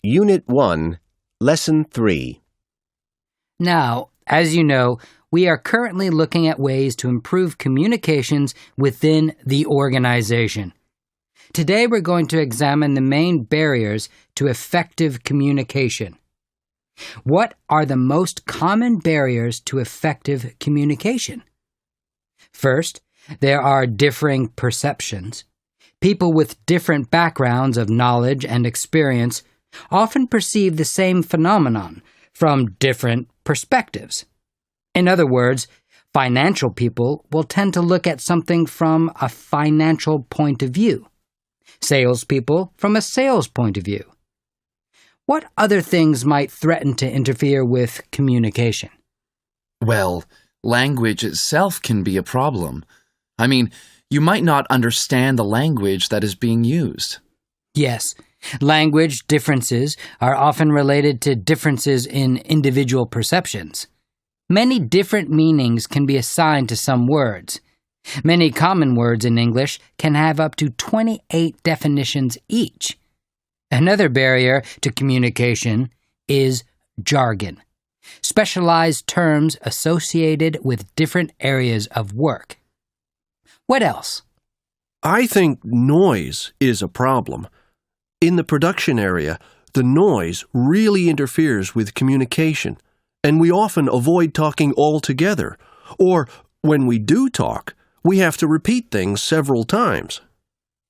Unit 1, Lesson 3. Now, as you know, we are currently looking at ways to improve communications within the organization. Today we're going to examine the main barriers to effective communication. What are the most common barriers to effective communication? First, there are differing perceptions. People with different backgrounds of knowledge and experience often perceive the same phenomenon from different perspectives. In other words, financial people will tend to look at something from a financial point of view. Salespeople from a sales point of view. What other things might threaten to interfere with communication? Well, language itself can be a problem. I mean, you might not understand the language that is being used. Yes, language differences are often related to differences in individual perceptions. Many different meanings can be assigned to some words. Many common words in English can have up to 28 definitions each. Another barrier to communication is jargon, specialized terms associated with different areas of work. What else? I think noise is a problem. In the production area, the noise really interferes with communication, and we often avoid talking altogether, or when we do talk, we have to repeat things several times.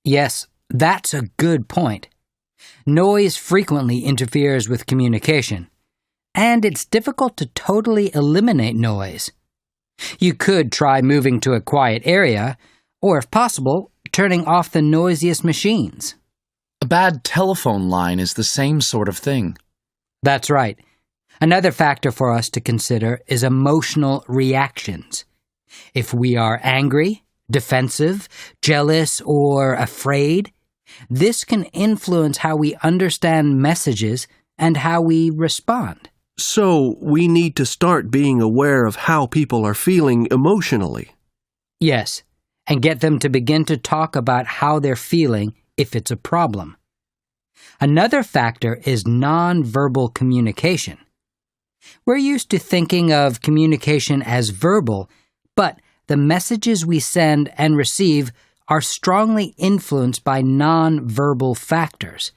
Yes, that's a good point. Noise frequently interferes with communication, and it's difficult to totally eliminate noise. You could try moving to a quiet area, or if possible, turning off the noisiest machines. A bad telephone line is the same sort of thing. That's right. Another factor for us to consider is emotional reactions. If we are angry, defensive, jealous, or afraid, this can influence how we understand messages and how we respond. So we need to start being aware of how people are feeling emotionally. Yes, and get them to begin to talk about how they're feeling if it's a problem. Another factor is nonverbal communication. We're used to thinking of communication as verbal, but the messages we send and receive are strongly influenced by nonverbal factors.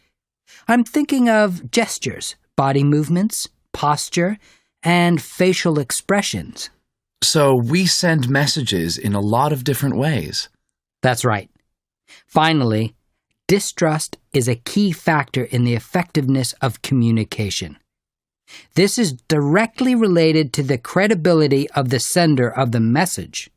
I'm thinking of gestures, body movements, posture, and facial expressions. So we send messages in a lot of different ways. That's right. Finally, distrust is a key factor in the effectiveness of communication. This is directly related to the credibility of the sender of the message.